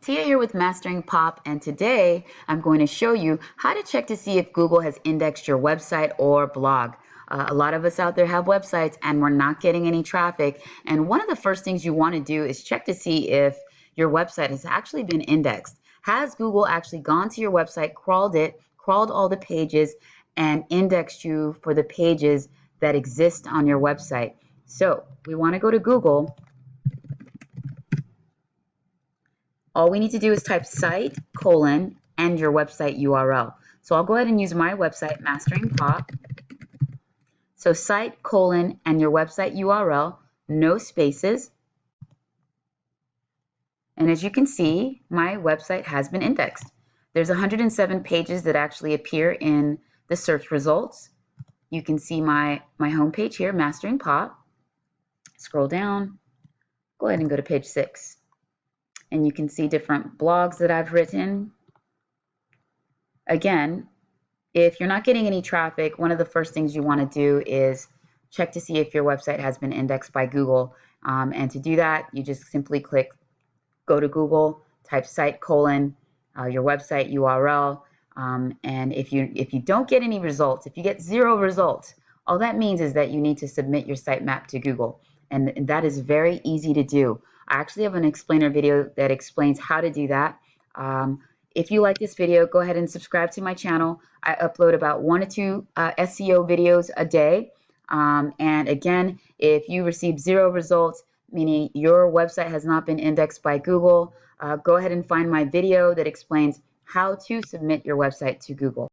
Tia here with Mastering Pop, and today I'm going to show you how to check to see if Google has indexed your website or blog. A lot of us out there have websites and we're not getting any traffic, and one of the first things you want to do is check to see if your website has actually been indexed. Has Google actually gone to your website, crawled all the pages, and indexed you for the pages that exist on your website? So we want to go to Google. All we need to do is type site colon and your website URL. So I'll go ahead and use my website, Mastering Pop. So site colon and your website URL, no spaces. And as you can see, my website has been indexed. There's 107 pages that actually appear in the search results. You can see my homepage here, Mastering Pop. Scroll down, go ahead and go to page 6. And you can see different blogs that I've written. Again, if you're not getting any traffic, one of the first things you want to do is check to see if your website has been indexed by Google. And to do that, you just simply go to Google, type site colon, your website URL. And if you don't get any results, if you get 0 results, all that means is that you need to submit your sitemap to Google. And that is very easy to do. I actually have an explainer video that explains how to do that. If you like this video, go ahead and subscribe to my channel. I upload about 1 to 2 SEO videos a day. And again, if you receive 0 results, meaning your website has not been indexed by Google, go ahead and find my video that explains how to submit your website to Google.